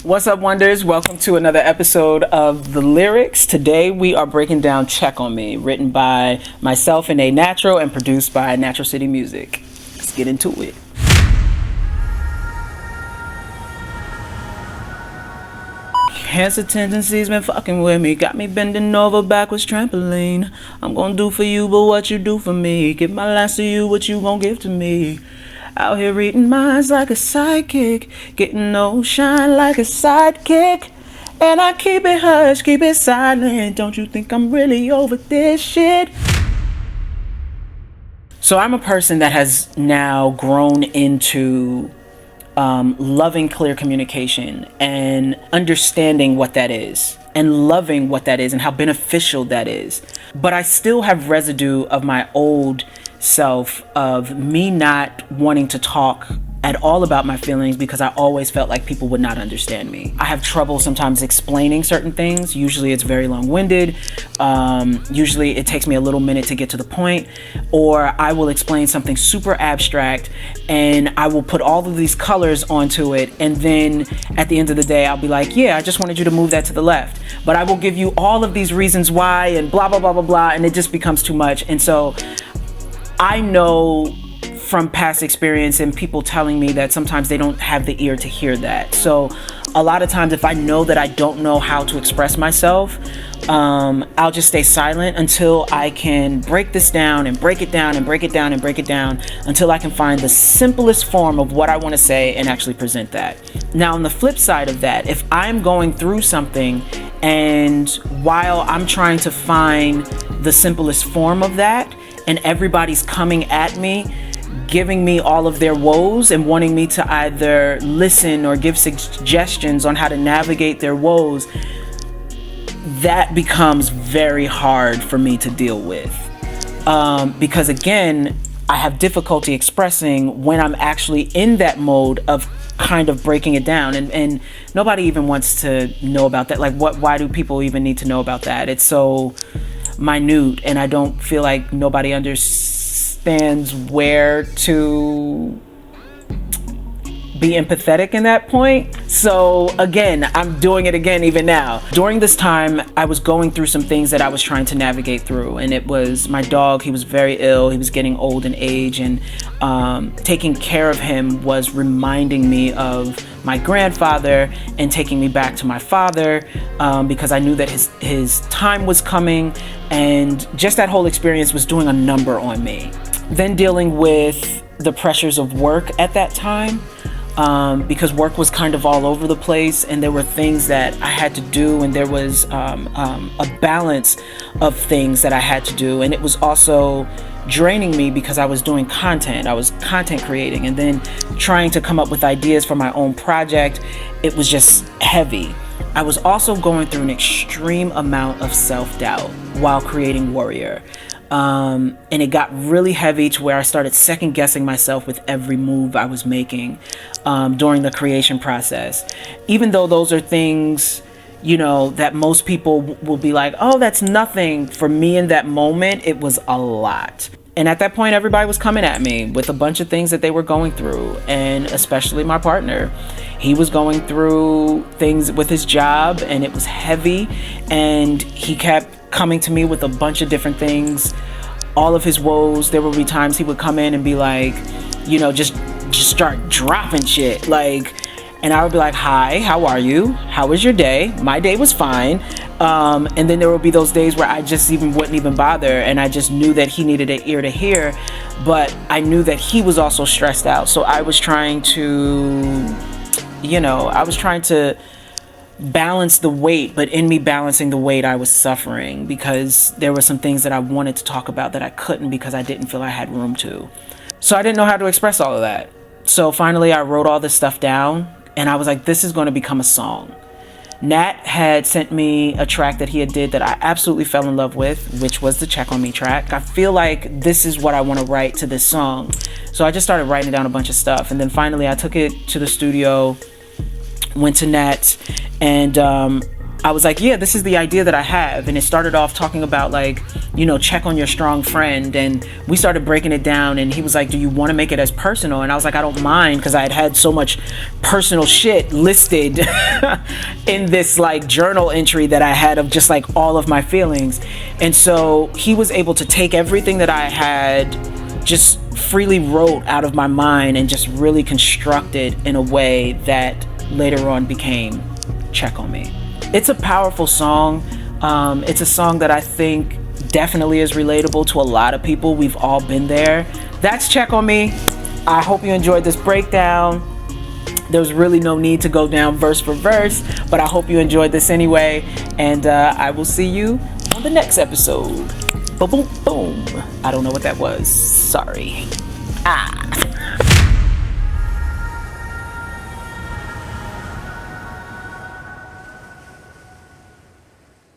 What's up, Wonders? Welcome to another episode of The Lyrics. Today we are breaking down Check on Me, written by myself and A Natural and produced by Natural City Music. Let's get into it. Cancer tendencies been fucking with me, got me bending over backwards trampoline. I'm gonna do for you but what you do for me, give my last to you, what you gon' give to me. Out here reading minds like a sidekick, getting no shine like a sidekick. And I keep it hush, keep it silent, don't you think I'm really over this shit? So I'm a person that has now grown into loving clear communication and understanding what that is and loving what that is and how beneficial that is. But I still have residue of my old self, of me not wanting to talk at all about my feelings because I always felt like people would not understand me. I have trouble sometimes explaining certain things. Usually it's very long-winded. Usually it takes me a little minute to get to the point, or I will explain something super abstract and I will put all of these colors onto it, and then at the end of the day I'll be like, yeah, I just wanted you to move that to the left, but I will give you all of these reasons why and blah blah blah blah blah, and it just becomes too much. And so I know from past experience and people telling me that sometimes they don't have the ear to hear that. So a lot of times if I know that I don't know how to express myself, I'll just stay silent until I can break this down and break it down and break it down and break it down until I can find the simplest form of what I want to say and actually present that. Now, on the flip side of that, if I'm going through something and while I'm trying to find the simplest form of that and everybody's coming at me, giving me all of their woes and wanting me to either listen or give suggestions on how to navigate their woes, that becomes very hard for me to deal with. Because again, I have difficulty expressing when I'm actually in that mode of kind of breaking it down, and nobody even wants to know about that. Like, why do people even need to know about that? It's so minute, and I don't feel like nobody understands where to be empathetic in that point. So again, I'm doing it again even now. During this time, I was going through some things that I was trying to navigate through, and it was my dog. He was very ill. He was getting old in age, and taking care of him was reminding me of my grandfather and taking me back to my father, because I knew that his time was coming, and just that whole experience was doing a number on me. Then dealing with the pressures of work at that time, because work was kind of all over the place and there were things that I had to do, and there was a balance of things that I had to do, and it was also draining me because I was doing content. I was content creating and then trying to come up with ideas for my own project. It was just heavy. I was also going through an extreme amount of self-doubt while creating Warrior. And it got really heavy to where I started second guessing myself with every move I was making during the creation process. Even though those are things, that most people will be like, oh, that's nothing. For me in that moment, it was a lot. And at that point, everybody was coming at me with a bunch of things that they were going through, and especially my partner. He was going through things with his job, and it was heavy, and he kept coming to me with a bunch of different things, all of his woes. There would be times he would come in and be like, just start dropping shit, and I would be like, hi, how are you? How was your day? My day was fine. And then there would be those days where I just wouldn't even bother, and I just knew that he needed an ear to hear, but I knew that he was also stressed out. So I was trying to, balance the weight, but in me balancing the weight, I was suffering because there were some things that I wanted to talk about that I couldn't because I didn't feel I had room to. So I didn't know how to express all of that. So finally I wrote all this stuff down, and I was like, this is going to become a song. Nat had sent me a track that he had did that I absolutely fell in love with, which was the Check on Me track. I feel like this is what I want to write to this song. So I just started writing down a bunch of stuff, and then finally I took it to the studio, went to Nat, and I was like, yeah, this is the idea that I have. And it started off talking about check on your strong friend. And we started breaking it down, and he was like, do you want to make it as personal? And I was like, I don't mind, because I had so much personal shit listed in this like journal entry that I had of just like all of my feelings. And so he was able to take everything that I had just freely wrote out of my mind and just really construct it in a way that later on became Check on Me. It's a powerful song. It's a song that I think definitely is relatable to a lot of people. We've all been there. That's Check on Me. I hope you enjoyed this breakdown. There's really no need to go down verse for verse, but I hope you enjoyed this anyway. And I will see you on the next episode. Boom, boom, boom. I don't know what that was. Sorry.